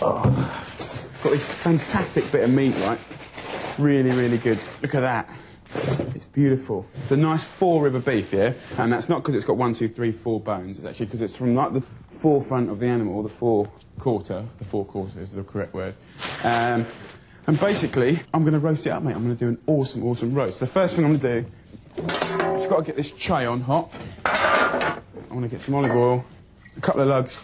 Oh. Got this fantastic bit of meat, right? Really, really good. Look at that. It's beautiful. It's a nice 4-rib of beef, yeah? And that's not because it's got 1, 2, 3, 4 bones. It's actually because it's from like the forefront of the animal, the forequarter. The forequarter is the correct word. And basically, I'm going to roast it up, mate. I'm going to do an awesome, awesome roast. The first thing I'm going to do, just got to get this tray on hot. I want to get some olive oil, a couple of lugs.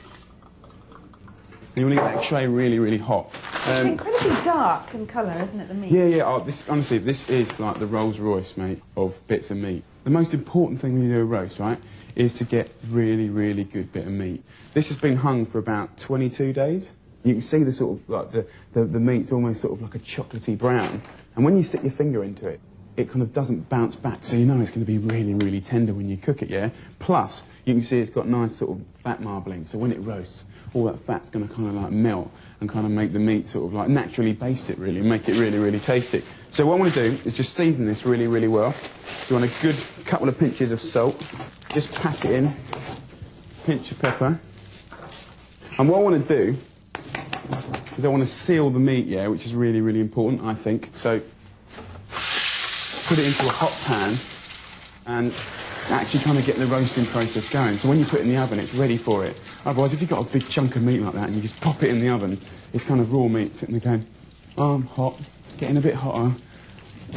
And you want to get that tray really, really hot. It's incredibly dark in colour, isn't it, the meat? Yeah, yeah. Oh, honestly, this is like the Rolls Royce, mate, of bits of meat. The most important thing when you do a roast, right, is to get really, really good bit of meat. This has been hung for about 22 days. You can see the sort of, like, the meat's almost sort of like a chocolatey brown. And when you stick your finger into it, it kind of doesn't bounce back, so you know it's going to be really, really tender when you cook it, yeah? Plus, you can see it's got nice sort of fat marbling, so when it roasts, all that fat's going to kind of like melt and kind of make the meat sort of like naturally baste it, really, and make it really, really tasty. So what I want to do is just season this really, really well. You want a good couple of pinches of salt, just pass it in, pinch of pepper. And what I want to do is I want to seal the meat, yeah, which is really, really important, I think. So put it into a hot pan and actually kind of get the roasting process going. So when you put it in the oven, it's ready for it. Otherwise, if you've got a big chunk of meat like that and you just pop it in the oven, it's kind of raw meat sitting there going, oh, I'm hot, getting a bit hotter.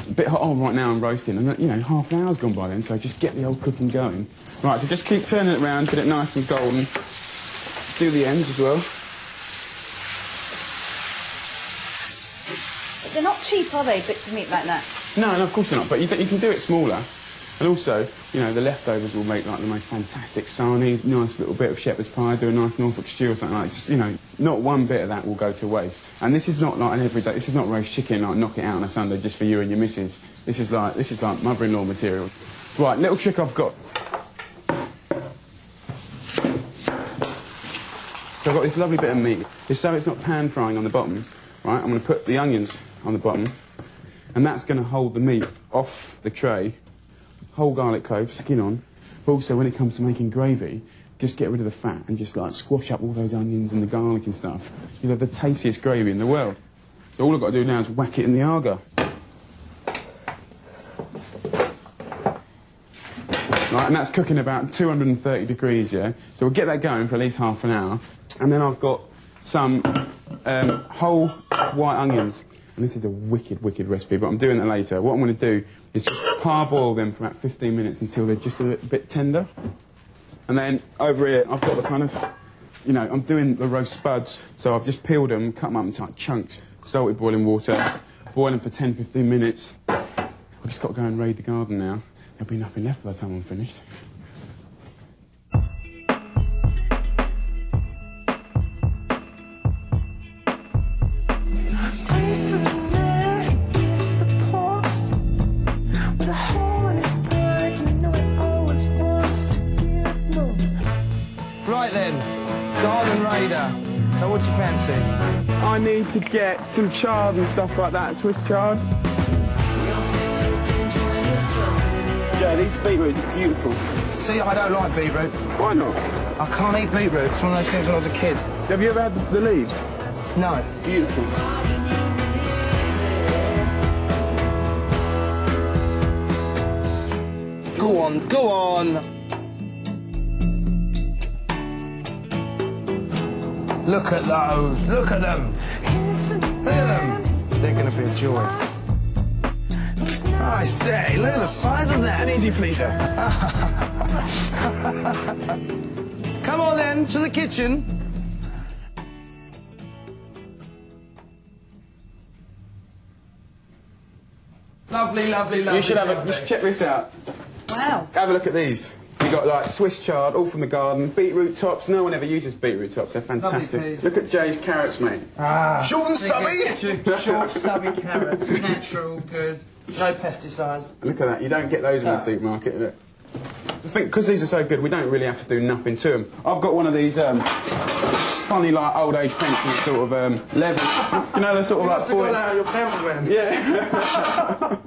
A bit hot on right now, I'm roasting, and you know, half an hour's gone by then, so just get the old cooking going. Right, so just keep turning it around, get it nice and golden. Do the ends as well. But they're not cheap, are they, bits of meat like that? No, of course they're not, but you can do it smaller. And also, you know, the leftovers will make, like, the most fantastic sarnies, nice little bit of shepherd's pie, do a nice Norfolk stew or something like that. Just, you know, not one bit of that will go to waste. And this is not like an everyday, this is not roast chicken, like, knock it out on a Sunday just for you and your missus. This is like mother-in-law material. Right, little trick I've got. So I've got this lovely bit of meat. Just so it's not pan frying on the bottom, right, I'm going to put the onions on the bottom, and that's going to hold the meat off the tray. Whole garlic clove, skin on. But also, when it comes to making gravy, just get rid of the fat and just, like, squash up all those onions and the garlic and stuff. You know, the tastiest gravy in the world. So all I've got to do now is whack it in the Arga. Right, and that's cooking about 230 degrees, yeah? So we'll get that going for at least half an hour. And then I've got some whole white onions. And this is a wicked, wicked recipe, but I'm doing that later. What I'm going to do is just parboil them for about 15 minutes until they're just a bit tender. And then over here, I've got the kind of, you know, I'm doing the roast spuds, so I've just peeled them, cut them up into chunks, salted boiling water, boil them for 10, 15 minutes. I've just got to go and raid the garden now. There'll be nothing left by the time I'm finished. Right then, Garden Raider. So what do you fancy? I need to get some chard and stuff like that, Swiss chard. Yeah, these beetroots are beautiful. See, I don't like beetroot. Why not? I can't eat beetroot. It's one of those things when I was a kid. Have you ever had the leaves? No. Beautiful. Go on, go on. Look at those. Look at them. Look at them. They're going to be a joy. I say, look at the size of that. An easy pleaser. Come on then, to the kitchen. Lovely, lovely, lovely. You should check this out. Wow. Have a look at these. You've got, like, Swiss chard, all from the garden, beetroot tops. No one ever uses beetroot tops. They're fantastic. Look at Jay's carrots, mate. Ah. Short and stubby. Short, stubby carrots. Natural, good. No pesticides. Look at that. You don't get those in the supermarket, look. I think, because these are so good, we don't really have to do nothing to them. I've got one of these funny, like, old age pension sort of level. You know, the sort of like... You must have gone out of your camper van. Yeah.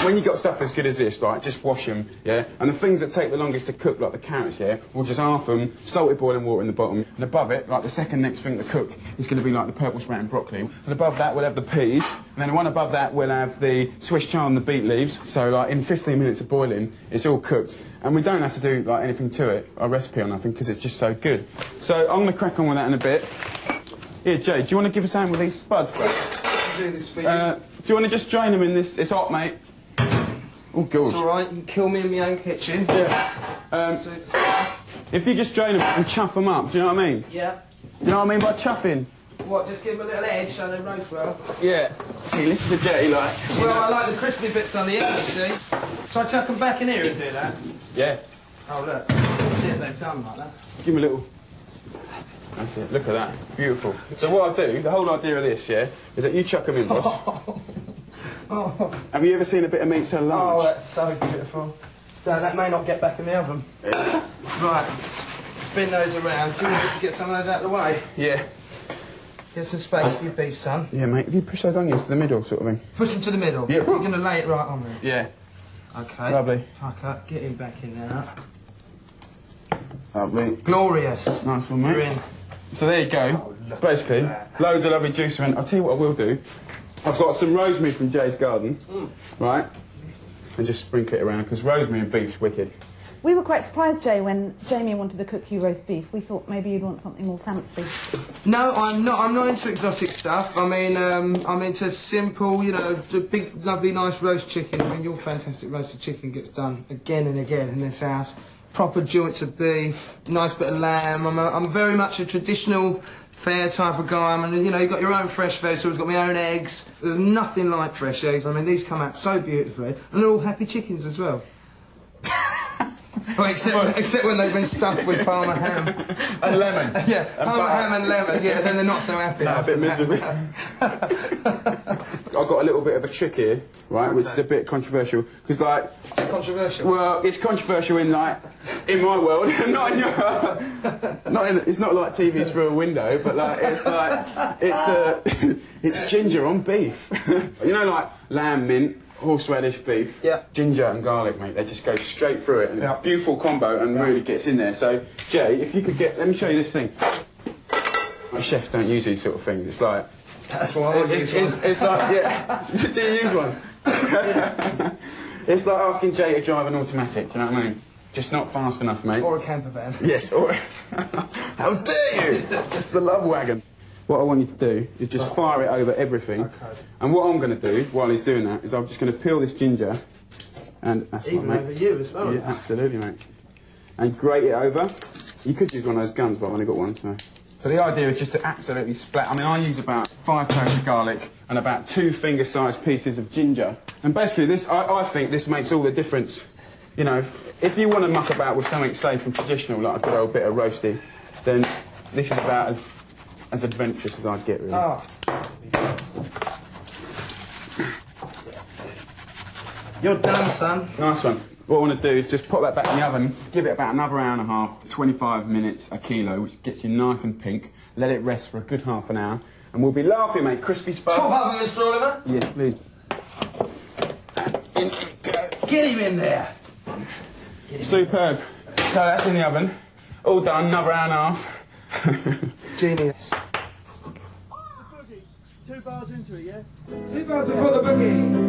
when you got stuff as good as this, like, just wash them, yeah? And the things that take the longest to cook, like the carrots, yeah, we'll just half them, salted boiling water in the bottom. And above it, like, the second next thing to cook is going to be, like, the purple sprouting broccoli. And above that, we'll have the peas. And then the one above that, we'll have the Swiss chard and the beet leaves. So, like, in 15 minutes of boiling, it's all cooked. And we don't have to do, like, anything to it, our recipe or nothing, because it's just so good. So I'm going to crack on with that in a bit. Here, Jay, do you want to give us a hand with these spuds, bro? Do this for you. Do you want to just drain them in this? It's hot, mate. Oh, good. It's all right. You can kill me in my own kitchen. Yeah. If you just drain them and chuff them up, do you know what I mean? Yeah. Do you know what I mean by chuffing? What? Just give them a little edge so they roast well. Yeah. See, listen to Jay, like. Well, I like the crispy bits on the edge, you see. So I chuck them back in here and do that? Yeah. Oh, look. That's it, they've done like that. Give me a little. That's it. Look at that. Beautiful. So what I do, the whole idea of this, yeah, is that you chuck them in, boss. Oh. Have you ever seen a bit of meat so large? Oh, that's so beautiful. So that may not get back in the oven. Right. Spin those around. Do you want me to get some of those out of the way? Yeah. Get some space for your beef, son. Yeah, mate. If you push those onions to the middle, sort of thing. Push them to the middle. Yeah. You're going to lay it right on there. Yeah. Okay. Lovely. Tucker, get him back in there. Lovely. Glorious. Nice one, mate. You're in. So there you go. Basically, loads of lovely juice around. I'll tell you what I will do. I've got some rosemary from Jay's garden, right? And just sprinkle it around, because rosemary and beef's wicked. We were quite surprised, Jay, when Jamie wanted to cook you roast beef. We thought maybe you'd want something more fancy. No, I'm not. I'm not into exotic stuff. I mean, I'm into simple, you know, the big, lovely, nice roast chicken. I mean, your fantastic roasted chicken gets done again and again in this house. Proper joints of beef, nice bit of lamb. I'm very much a traditional fare type of guy. I mean, you know, you've got your own fresh vegetables, got my own eggs. There's nothing like fresh eggs. I mean, these come out so beautifully, and they're all happy chickens as well. Well, except when they've been stuffed with Parma ham. And lemon. Yeah, Parma ham and lemon, yeah, then they're not so happy. No, a bit miserable. I've got a little bit of a trick here, right, which is a bit controversial, because, like... Is it controversial? Well, it's controversial in, like, in my world, not in yours. It's not like TV through a window, but, like, it's ginger on beef. You know, like, lamb mint, horseradish beef, yeah, ginger and garlic, mate. They just go straight through it, and it's a beautiful combo and really gets in there. So, Jay, if you could get... Let me show you this thing. Like, chefs don't use these sort of things. It's like... That's why I use one. It's like, yeah. Do you use one? It's like asking Jay to drive an automatic, do you know what I mean? Just not fast enough, mate. Or a camper van. Yes, or... How dare you! It's the love wagon. What I want you to do is just fire it over everything. Okay. And what I'm going to do, while he's doing that, is I'm just going to peel this ginger, and that's even fine, mate. over you as well. Yeah, absolutely, mate. And grate it over. You could use one of those guns, but I've only got one, so... So the idea is just to absolutely splat. I mean, I use about 5 cloves of garlic and about 2 finger-sized pieces of ginger. And basically, this, I think this makes all the difference. You know, if you want to muck about with something safe and traditional, like a good old bit of roasty, then this is about as adventurous as I'd get, really. Oh. You're done, son. Nice one. What I want to do is just pop that back in the oven, give it about another hour and a half, 25 minutes a kilo, which gets you nice and pink. Let it rest for a good half an hour, and we'll be laughing, mate. Crispy spuds. Top oven, Mr. Oliver. Yes, please. Get him in there. Superb. So that's in the oven. All done, another hour and a half. Genius. 2 bars into it, yeah? 2 bars before the boogie.